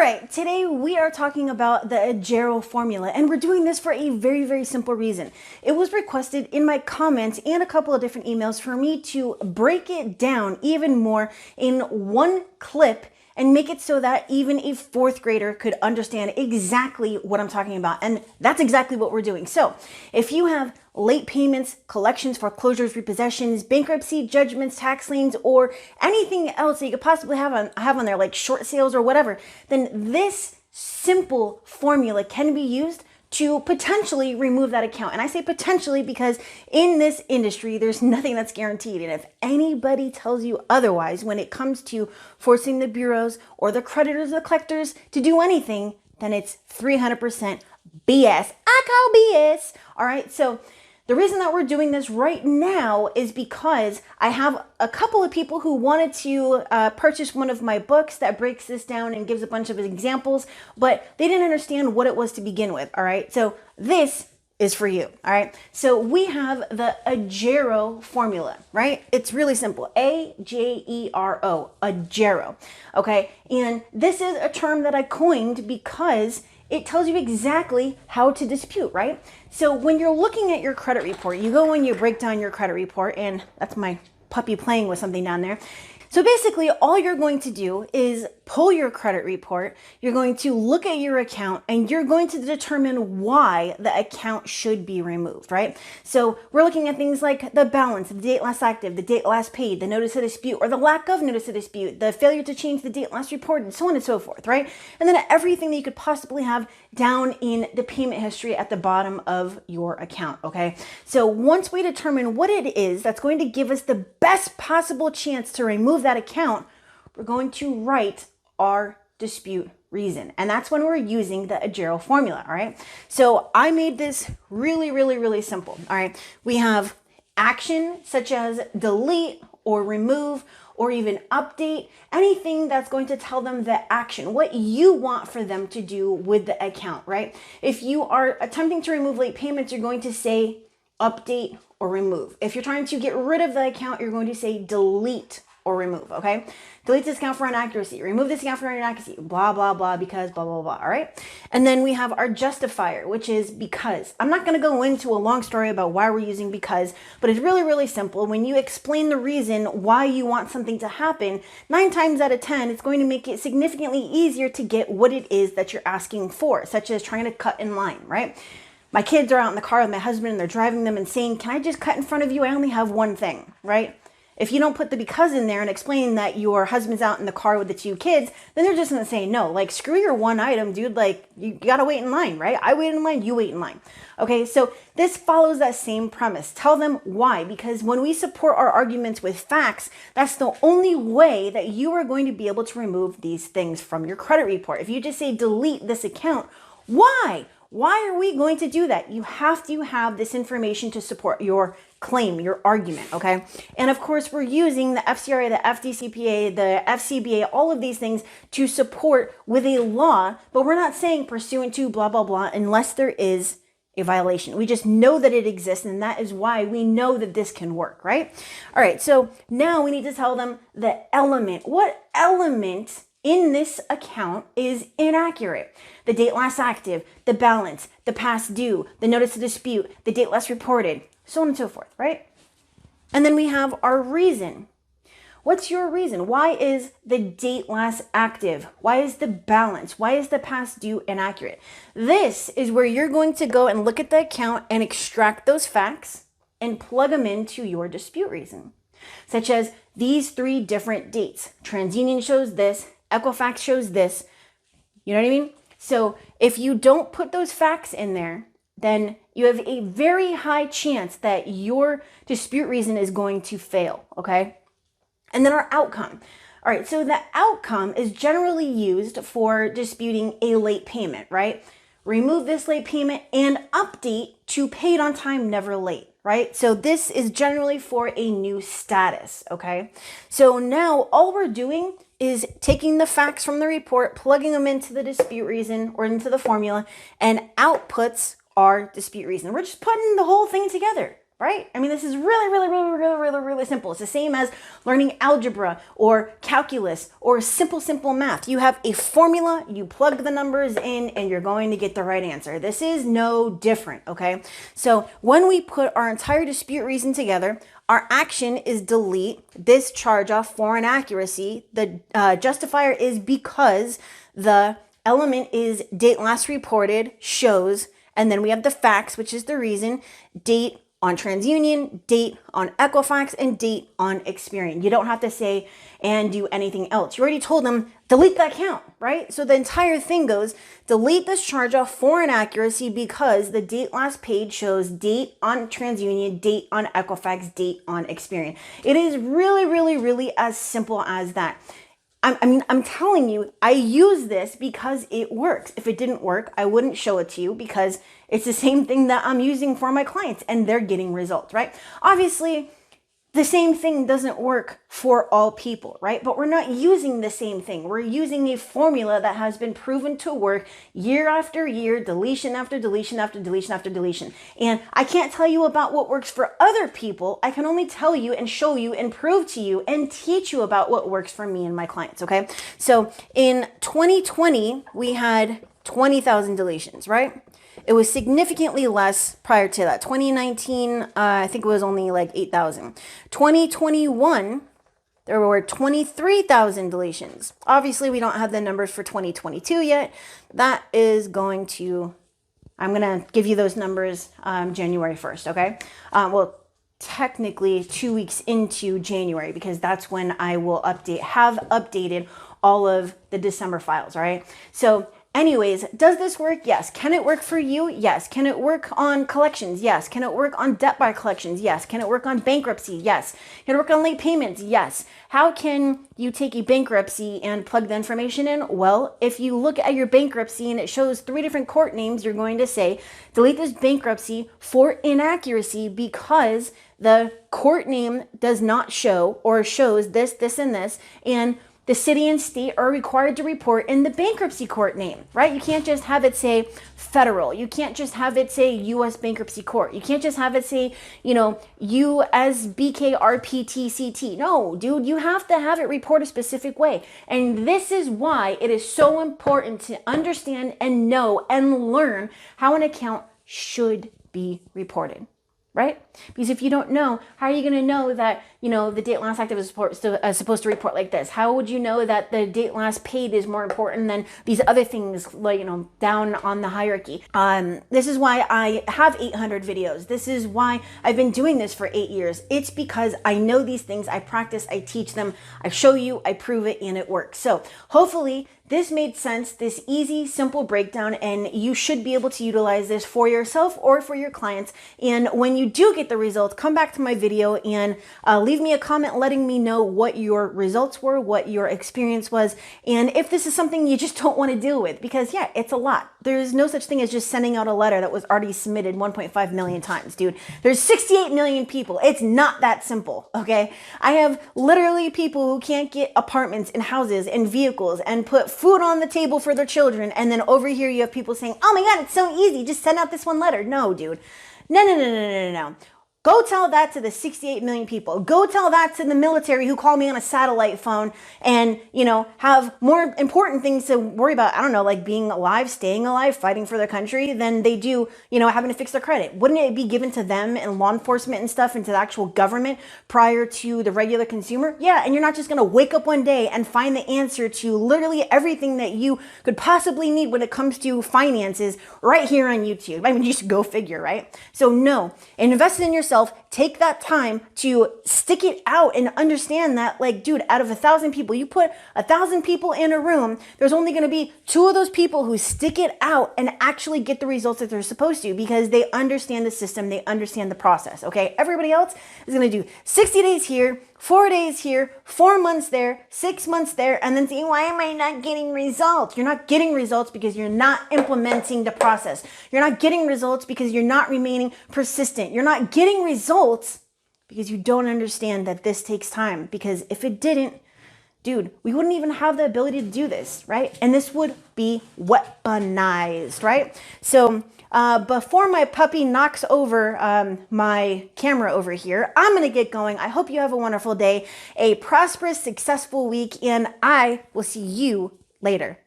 right, today we are talking about the AJERO formula, and we're doing this for a very, very simple reason. It was requested in my comments and a couple of different emails for me to break it down even more in one clip and make it so that even a fourth grader could understand exactly what I'm talking about. And that's exactly what we're doing. So if you have late payments, collections, foreclosures, repossessions, bankruptcy, judgments, tax liens, or anything else that you could possibly have on there, like short sales or whatever, then this simple formula can be used to potentially remove that account. And I say potentially because in this industry, there's nothing that's guaranteed. And if anybody tells you otherwise when it comes to forcing the bureaus or the creditors or the collectors to do anything, then it's 300% BS. I call BS. All right. So the reason that we're doing this right now is because I have a couple of people who wanted to purchase one of my books that breaks this down and gives a bunch of examples, but they didn't understand what it was to begin with. All right. So this is for you. All right. So we have the AJERO formula, right? It's really simple. AJERO, AJERO. Okay. And this is a term that I coined because it tells you exactly how to dispute, right? So when you're looking at your credit report, you go and you break down your credit report, and that's my puppy playing with something down there. So basically, all you're going to do is pull your credit report, you're going to look at your account, and you're going to determine why the account should be removed, right? So we're looking at things like the balance, the date last active, the date last paid, the notice of dispute, or the lack of notice of dispute, the failure to change the date last reported, so on and so forth, right? And then everything that you could possibly have down in the payment history at the bottom of your account, okay? So once we determine what it is that's going to give us the best possible chance to remove that account, we're going to write our dispute reason. And that's when we're using the AJERO formula, all right? So I made this really simple, all right? We have action such as delete or remove or even update, anything that's going to tell them the action, what you want for them to do with the account, right? If you are attempting to remove late payments, you're going to say update or remove. If you're trying to get rid of the account, you're going to say delete or remove, okay? Delete this account for inaccuracy, remove this account for inaccuracy, blah, blah, blah, because blah, blah, blah, all right? And then we have our justifier, which is because. I'm not gonna go into a long story about why we're using because, but it's really simple. When you explain the reason why you want something to happen, 9 times out of 10, it's going to make it significantly easier to get what it is that you're asking for, such as trying to cut in line, right? My kids are out in the car with my husband and they're driving them and saying, can I just cut in front of you? I only have one thing, right? If you don't put the because in there and explain that your husband's out in the car with the 2 kids, then they're just going to say no. Like, screw your one item, dude. Like, you got to wait in line, right? I wait in line, you wait in line. Okay, so this follows that same premise. Tell them why, because when we support our arguments with facts, that's the only way that you are going to be able to remove these things from your credit report. If you just say delete this account, why? Why are we going to do that? You have to have this information to support your claim, your argument, okay? And of course, we're using the FCRA, the FDCPA, the FCBA, all of these things to support with a law, but we're not saying pursuant to blah, blah, blah, unless there is a violation. We just know that it exists, and that is why we know that this can work, right? All right, so now we need to tell them the element. What element in this account is inaccurate? The date last active, the balance, the past due, the notice of dispute, the date last reported, so on and so forth, right? And then we have our reason. What's your reason? Why is the date last active? Why is the balance? Why is the past due inaccurate? This is where you're going to go and look at the account and extract those facts and plug them into your dispute reason, such as these 3 different dates. TransUnion shows this, Equifax shows this. You know what I mean? So if you don't put those facts in there, then you have a very high chance that your dispute reason is going to fail, okay? And then our outcome. All right, so the outcome is generally used for disputing a late payment, right? Remove this late payment and update to paid on time, never late, right? So this is generally for a new status, okay? So now all we're doing is taking the facts from the report, plugging them into the dispute reason or into the formula, and outputs our dispute reason. We're just putting the whole thing together, right? I mean, this is really simple. It's the same as learning algebra or calculus or simple math. You have a formula, you plug the numbers in, and you're going to get the right answer. This is no different, okay? So when we put our entire dispute reason together, our action is delete this charge off for inaccuracy. The justifier is because the element is date last reported, shows, and then we have the facts, which is the reason, date on TransUnion, date on Equifax, and date on Experian. You don't have to say and do anything else. You already told them, delete that count, right? So the entire thing goes, delete this charge off for inaccuracy because the date last paid shows date on TransUnion, date on Equifax, date on Experian. It is really as simple as that. I'm telling you, I use this because it works. If it didn't work, I wouldn't show it to you because it's the same thing that I'm using for my clients and they're getting results, right? Obviously, the same thing doesn't work for all people, right? But we're not using the same thing. We're using a formula that has been proven to work year after year, deletion after deletion after deletion after deletion. And I can't tell you about what works for other people. I can only tell you and show you and prove to you and teach you about what works for me and my clients, okay? So in 2020, we had 20,000 deletions, right? It was significantly less prior to that. 2019, I think it was only like 8,000. 2021, there were 23,000 deletions. Obviously, we don't have the numbers for 2022 yet. That is going to, I'm going to give you those numbers January 1st, okay? Well, technically 2 weeks into January because that's when I will have updated all of the December files, all right? So anyways, does this work? Yes. Can it work for you? Yes. Can it work on collections? Yes. Can it work on debt by collections? Yes. Can it work on bankruptcy? Yes. Can it work on late payments? Yes. How can you take a bankruptcy and plug the information in? Well, if you look at your bankruptcy and it shows 3 different court names, you're going to say, delete this bankruptcy for inaccuracy because the court name does not show or shows this, this, and this, and the city and state are required to report in the bankruptcy court name, right? You can't just have it say federal. You can't just have it say U.S. Bankruptcy Court. You can't just have it say, U.S. BKRPTCT. No, dude, you have to have it report a specific way. And this is why it is so important to understand and know and learn how an account should be reported. Right? Because if you don't know, how are you going to know that, the date last active is supposed to report like this? How would you know that the date last paid is more important than these other things, like, down on the hierarchy? This is why I have 800 videos. This is why I've been doing this for 8 years. It's because I know these things, I practice, I teach them, I show you, I prove it, and it works. So hopefully this made sense, this easy, simple breakdown, and you should be able to utilize this for yourself or for your clients. And when you do get the results, come back to my video and leave me a comment letting me know what your results were, what your experience was, and if this is something you just don't want to deal with, because yeah, it's a lot. There's no such thing as just sending out a letter that was already submitted 1.5 million times, dude. There's 68 million people. It's not that simple, okay? I have literally people who can't get apartments and houses and vehicles and put food on the table for their children, and then over here you have people saying, oh my god, it's so easy, just send out this one letter. No, dude. No. Go tell that to the 68 million people. Go tell that to the military who call me on a satellite phone and, have more important things to worry about. I don't know, like being alive, staying alive, fighting for their country than they do, having to fix their credit. Wouldn't it be given to them and law enforcement and stuff and to the actual government prior to the regular consumer? Yeah, and you're not just going to wake up one day and find the answer to literally everything that you could possibly need when it comes to finances right here on YouTube. I mean, just go figure, right? So no, invest in yourself. Take that time to stick it out and understand that, like, dude, out of 1,000 people, you put 1,000 people in a room, there's only going to be 2 of those people who stick it out and actually get the results that they're supposed to because they understand the system, they understand the process, okay? Everybody else is going to do 60 days here, 4 days here, 4 months there, 6 months there, and then saying, why am I not getting results? You're not getting results because you're not implementing the process. You're not getting results because you're not remaining persistent. You're not getting results because you don't understand that this takes time. Because if it didn't, dude, we wouldn't even have the ability to do this, right? And this would be weaponized, right? So before my puppy knocks over my camera over here, I'm gonna get going. I hope you have a wonderful day, a prosperous, successful week, and I will see you later.